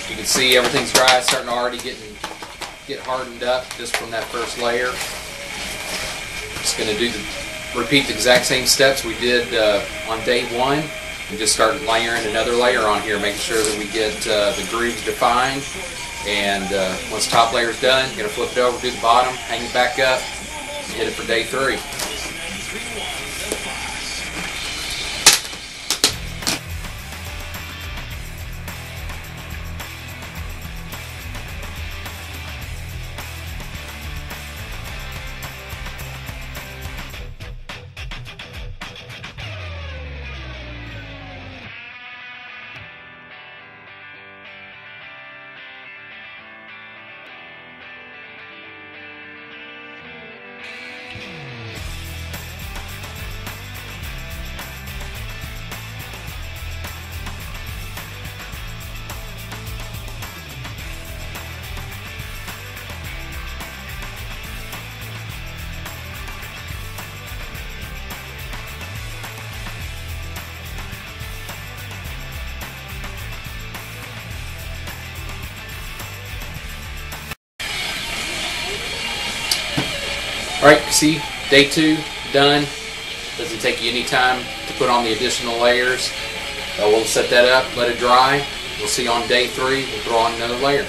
You can see everything's dry, it's starting to already get hardened up just from that first layer. Just going to repeat the exact same steps we did on day one, and just start layering another layer on here, making sure that we get the grooves defined. And once the top layer is done, you're going to flip it over, do the bottom, hang it back up, and hit it for day 3. Alright, see, day 2 done. Doesn't take you any time to put on the additional layers. We'll set that up, let it dry. We'll see on day 3, we'll throw on another layer.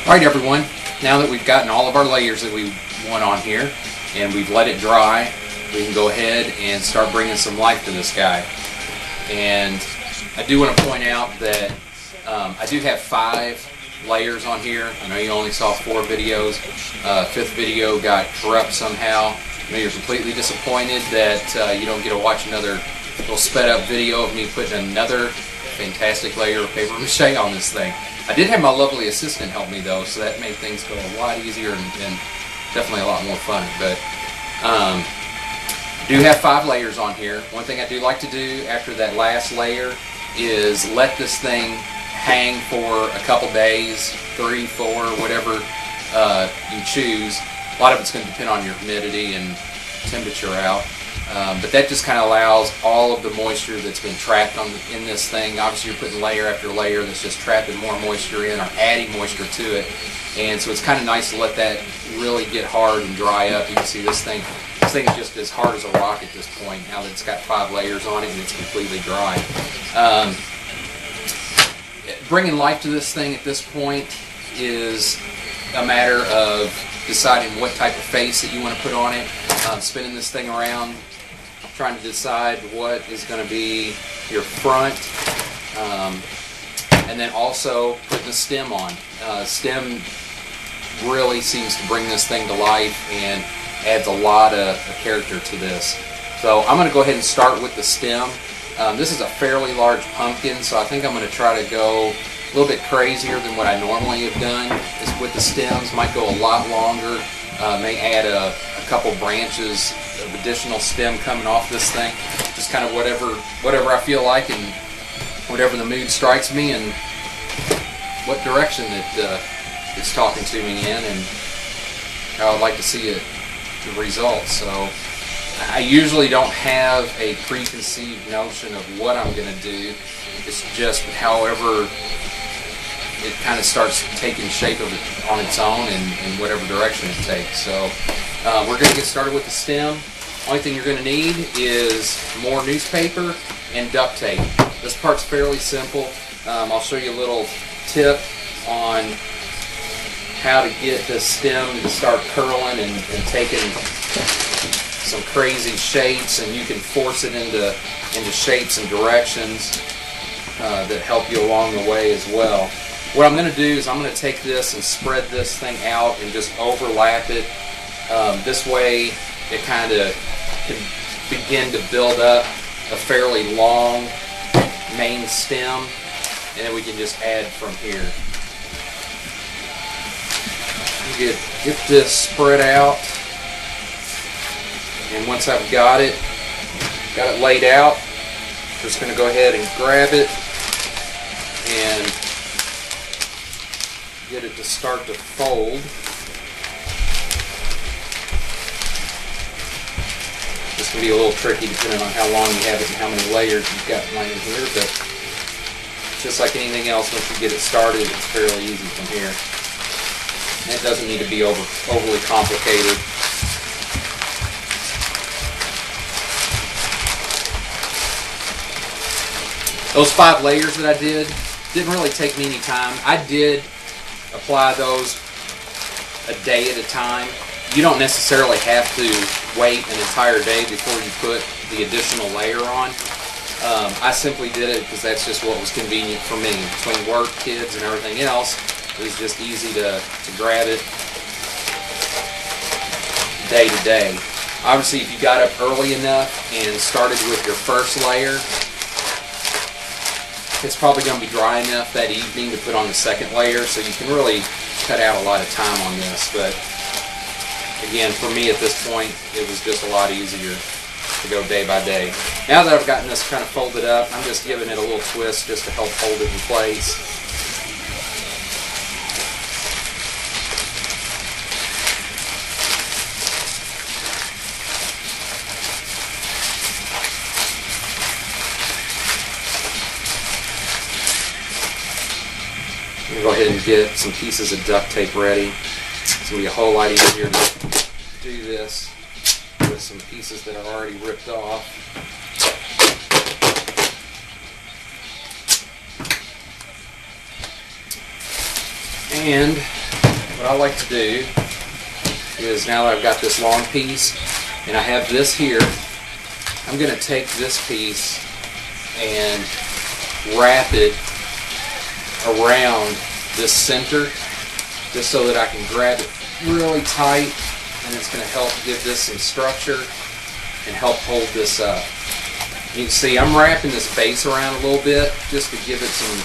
Alright everyone, now that we've gotten all of our layers that we want on here and we've let it dry, we can go ahead and start bringing some life to this guy. And I do want to point out that I do have 5 layers on here. I know you only saw 4 videos. 5th video got corrupt somehow. I know you're completely disappointed that you don't get to watch another little sped up video of me putting another fantastic layer of paper mache on this thing. I did have my lovely assistant help me though, so that made things go a lot easier and definitely a lot more fun. But I do have 5 layers on here. One thing I do like to do after that last layer is let this thing hang for a couple days, 3, 4, whatever you choose. A lot of it's going to depend on your humidity and temperature out. But that just kind of allows all of the moisture that's been trapped in this thing. Obviously you're putting layer after layer that's just trapping more moisture in or adding moisture to it. And so it's kind of nice to let that really get hard and dry up. You can see this thing is just as hard as a rock at this point now that it's got 5 layers on it and it's completely dry. Bringing life to this thing at this point is a matter of deciding what type of face that you want to put on it, spinning this thing around, trying to decide what is going to be your front, and then also putting the stem on. Stem really seems to bring this thing to life and adds a lot of character to this. So I'm going to go ahead and start with the stem. This is a fairly large pumpkin, so I think I'm going to try to go little bit crazier than what I normally have done. Is with the stems, might go a lot longer. May add a couple branches of additional stem coming off this thing. Just kind of whatever I feel like and whatever the mood strikes me and what direction it's talking to me in and how I'd like to see the results. So I usually don't have a preconceived notion of what I'm going to do. It's just however it kind of starts taking shape of it on its own and whatever direction it takes. So we're going to get started with the stem. Only thing you're going to need is more newspaper and duct tape. This part's fairly simple. I'll show you a little tip on how to get the stem to start curling and taking some crazy shapes, and you can force it into shapes and directions that help you along the way as well. What I'm going to do is I'm going to take this and spread this thing out and just overlap it. This way it kind of can begin to build up a fairly long main stem, and then we can just add from here. Get this spread out, and once I've got it laid out, I'm just going to go ahead and grab it and get it to start to fold. This can be a little tricky depending on how long you have it and how many layers you've got laying here, but just like anything else, once you get it started, it's fairly easy from here. And it doesn't need to be overly complicated. Those 5 layers that I didn't really take me any time. I did apply those a day at a time. You don't necessarily have to wait an entire day before you put the additional layer on. I simply did it because that's just what was convenient for me. Between work, kids, and everything else, it was just easy to grab it day to day. Obviously, if you got up early enough and started with your first layer, it's probably going to be dry enough that evening to put on the second layer, so you can really cut out a lot of time on this. But again, for me at this point, it was just a lot easier to go day by day. Now that I've gotten this kind of folded up, I'm just giving it a little twist just to help hold it in place. I'm going to go ahead and get some pieces of duct tape ready. It's going to be a whole lot easier to do this with some pieces that are already ripped off. And what I like to do is, now that I've got this long piece and I have this here, I'm going to take this piece and wrap it around this center just so that I can grab it really tight, and it's going to help give this some structure and help hold this up. You can see I'm wrapping this base around a little bit just to give it some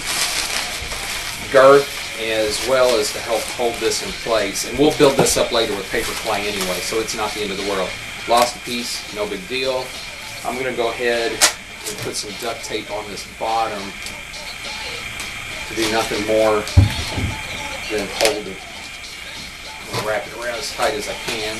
girth as well as to help hold this in place. And we'll build this up later with paper clay anyway, so it's not the end of the world. Lost a piece, no big deal. I'm going to go ahead and put some duct tape on this bottom to do nothing more than hold it. I'm going to wrap it around as tight as I can.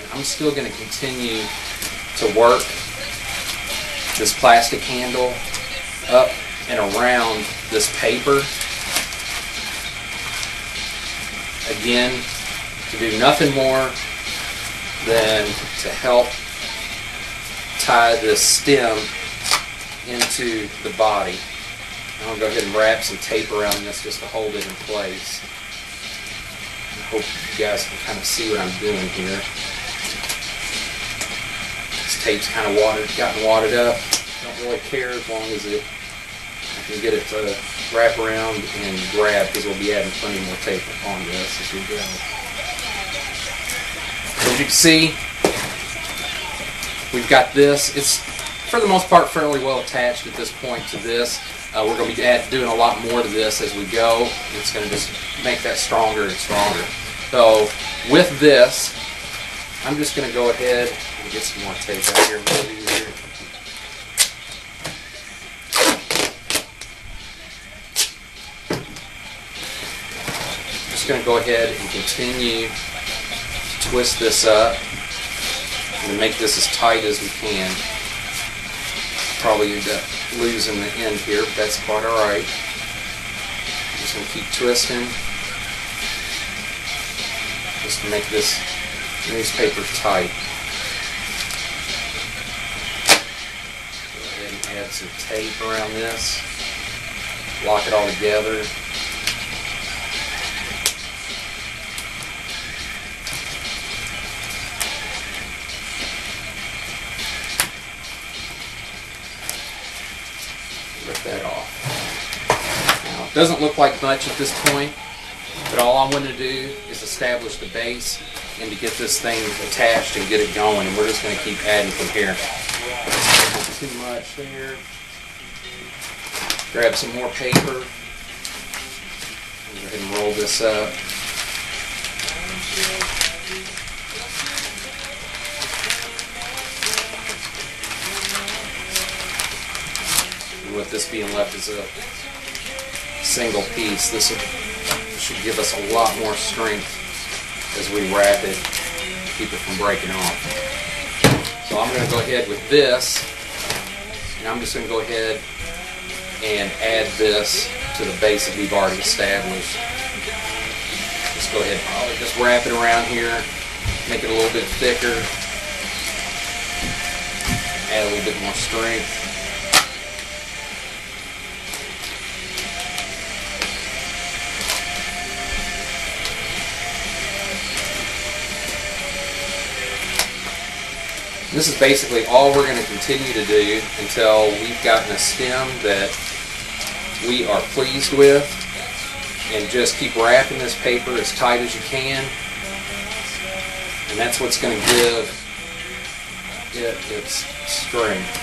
And I'm still going to continue to work this plastic handle up and around this paper. Again, to do nothing more than to help tie this stem into the body. I'm going to go ahead and wrap some tape around this just to hold it in place. I hope you guys can kind of see what I'm doing here. This tape's kind of gotten watered up. Don't really care as long as I can get it to wrap around and grab, because we'll be adding plenty more tape on this as we go. As you can see, we've got this. It's for the most part fairly well attached at this point to this. We're going to be doing a lot more to this as we go. It's going to just make that stronger and stronger. So with this, I'm just going to go ahead and get some more tape out here. Just going to go ahead and continue to twist this up and make this as tight as we can. Probably end up losing the end here, but that's quite alright. Just going to keep twisting just to make this newspaper tight. Go ahead and add some tape around this. Lock it all together. Rip that off. Now, it doesn't look like much at this point, but all I want to do is establish the base and to get this thing attached and get it going, and we're just going to keep adding from here. Not too much there. Grab some more paper. Go ahead and roll this up. And with this being left as a single piece, this should give us a lot more strength as we wrap it, keep it from breaking off. So I'm going to go ahead with this, and I'm just going to go ahead and add this to the base that we've already established. Just go ahead and probably just wrap it around here, make it a little bit thicker, add a little bit more strength. This is basically all we're going to continue to do until we've gotten a stem that we are pleased with, and just keep wrapping this paper as tight as you can, and that's what's going to give it its strength.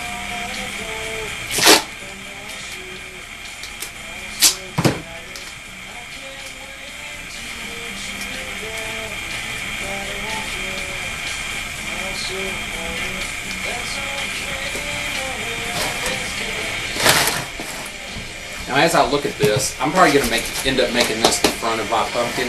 Now, as I look at this, I'm probably going to end up making this the front of my pumpkin.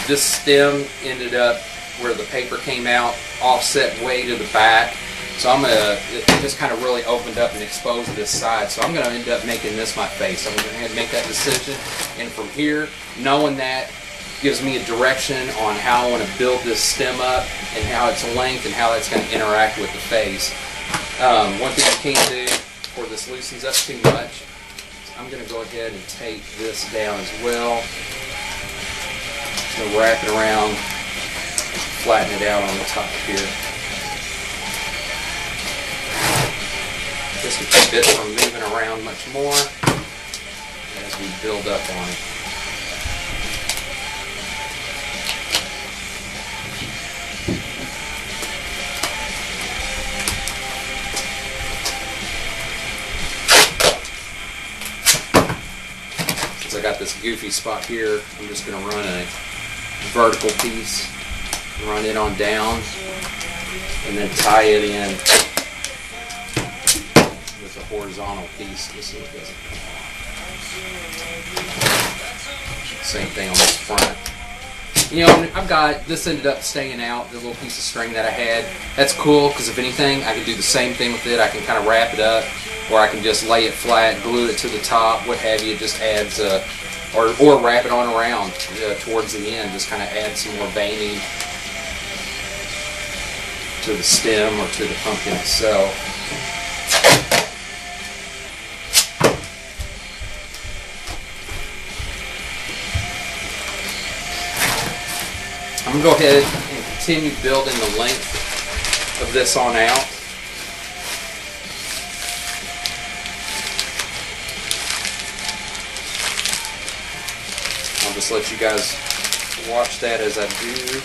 This stem ended up where the paper came out, offset way to the back. So it just kind of really opened up and exposed this side. So I'm going to end up making this my face. I'm going to make that decision. And from here, knowing that gives me a direction on how I want to build this stem up and how its length and how that's going to interact with the face. One thing you can't do before this loosens up too much, I'm going to go ahead and tape this down as well. I'm going to wrap it around, flatten it out on the top here. Just to keep it from moving around much more as we build up on it. I got this goofy spot here, I'm just going to run a vertical piece, run it on down, and then tie it in with a horizontal piece. Just so it doesn't come off. Same thing on this front. You know, I've got, this ended up staying out, the little piece of string that I had. That's cool, because if anything, I can do the same thing with it. I can kind of wrap it up, or I can just lay it flat, glue it to the top, what have you. It just adds, or wrap it on around towards the end. Just kind of add some more veining to the stem or to the pumpkin itself. I'm going to go ahead and continue building the length of this on out. I'll just let you guys watch that as I do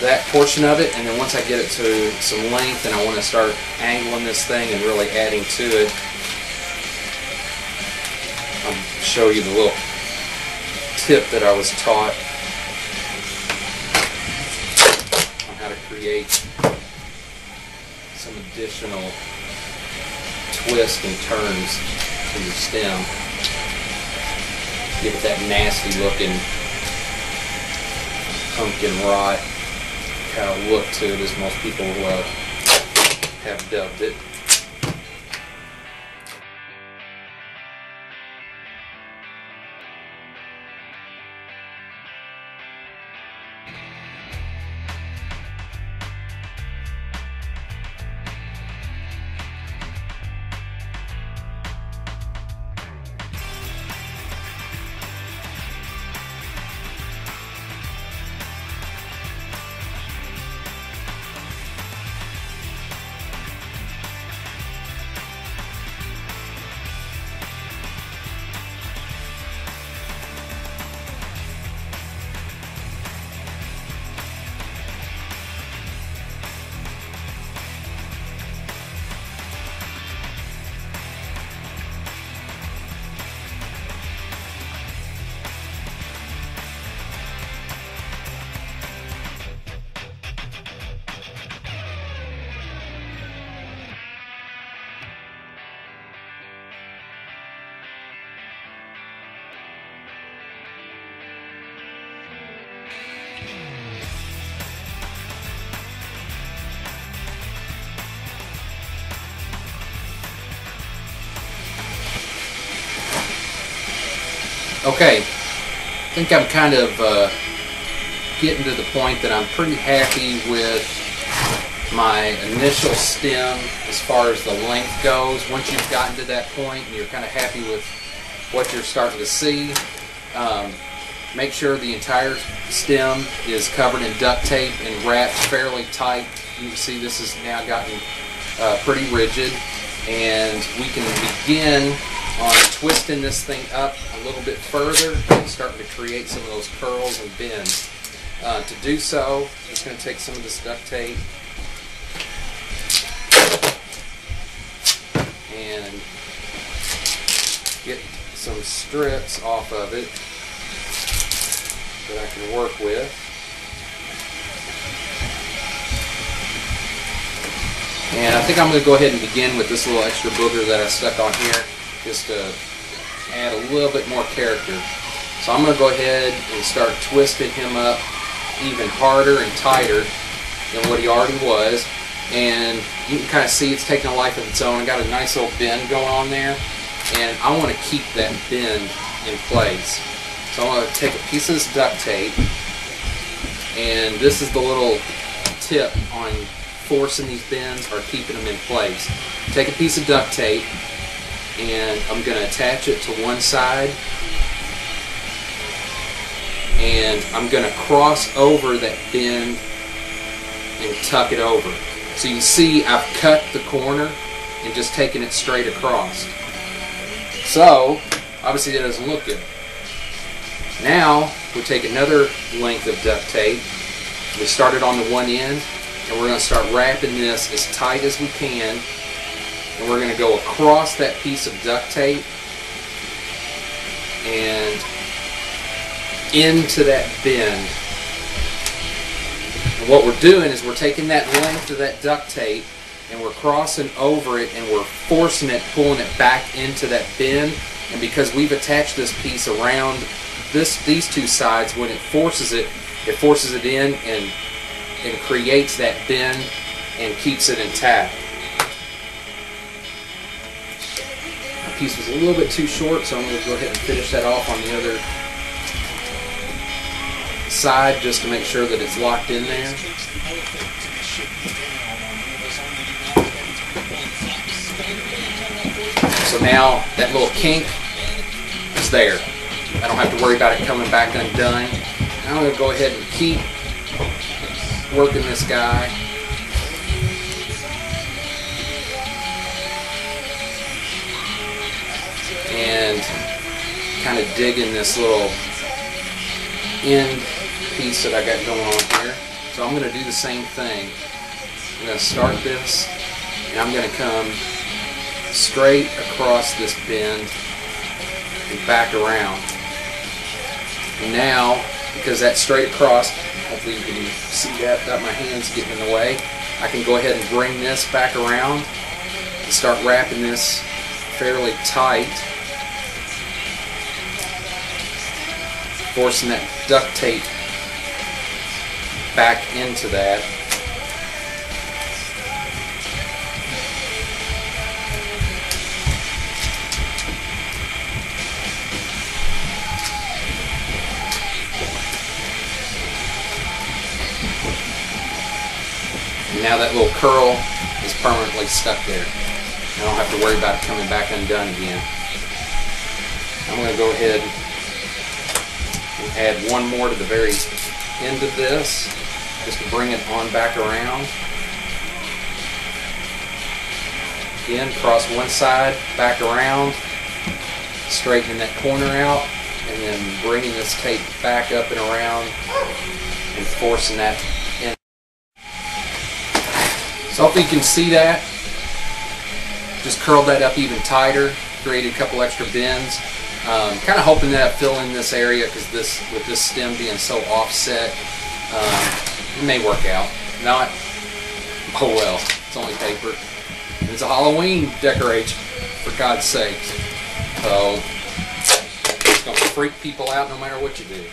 that portion of it, and then once I get it to some length and I want to start angling this thing and really adding to it, I'll show you the little tip that I was taught on how to create some additional twists and turns to your stem. Give it that nasty looking pumpkin rot kind of look to it, as most people have dubbed it. Okay, I think I'm kind of getting to the point that I'm pretty happy with my initial stem as far as the length goes. Once you've gotten to that point and you're kind of happy with what you're starting to see, make sure the entire stem is covered in duct tape and wrapped fairly tight. You can see this has now gotten pretty rigid, and we can begin on twisting this thing up a little bit further and starting to create some of those curls and bends. To do so, I'm just going to take some of this duct tape and get some strips off of it that I can work with. And I think I'm going to go ahead and begin with this little extra booger that I stuck on here, just to add a little bit more character. So I'm going to go ahead and start twisting him up even harder and tighter than what he already was. And you can kind of see it's taking a life of its own. I got a nice little bend going on there, and I want to keep that bend in place. So I'm going to take a piece of this duct tape, and this is the little tip on forcing these bends or keeping them in place. Take a piece of duct tape, and I'm going to attach it to one side, and I'm going to cross over that bend and tuck it over. So you can see I've cut the corner and just taken it straight across. So obviously that doesn't look good. Now we take another length of duct tape. We start it on the one end, and we're going to start wrapping this as tight as we can. And we're going to go across that piece of duct tape and into that bend. And what we're doing is we're taking that length of that duct tape and we're crossing over it, and we're forcing it, pulling it back into that bend. And because we've attached this piece around these two sides, when it forces it in and creates that bend and keeps it intact. My piece was a little bit too short, so I'm going to go ahead and finish that off on the other side just to make sure that it's locked in there. So now that little kink is there. I don't have to worry about it coming back undone. Now I'm going to go ahead and keep working this guy. And kind of digging this little end piece that I got going on here. So I'm going to do the same thing. I'm going to start this, and I'm going to come straight across this bend and back around. And now, because that's straight across, hopefully you can see that without my hands getting in the way, I can go ahead and bring this back around and start wrapping this fairly tight, forcing that duct tape back into that. And now that little curl is permanently stuck there. I don't have to worry about it coming back undone again. I'm going to go ahead and add one more to the very end of this, just to bring it on back around. Again, cross one side, back around, straightening that corner out, and then bringing this tape back up and around and forcing that in. So hopefully you can see that. Just curled that up even tighter, created a couple extra bends. Kind of hoping that I fill in this area, because with this stem being so offset, it may work out. Not, oh well, it's only paper. And it's a Halloween decoration, for God's sake. So it's going to freak people out no matter what you do.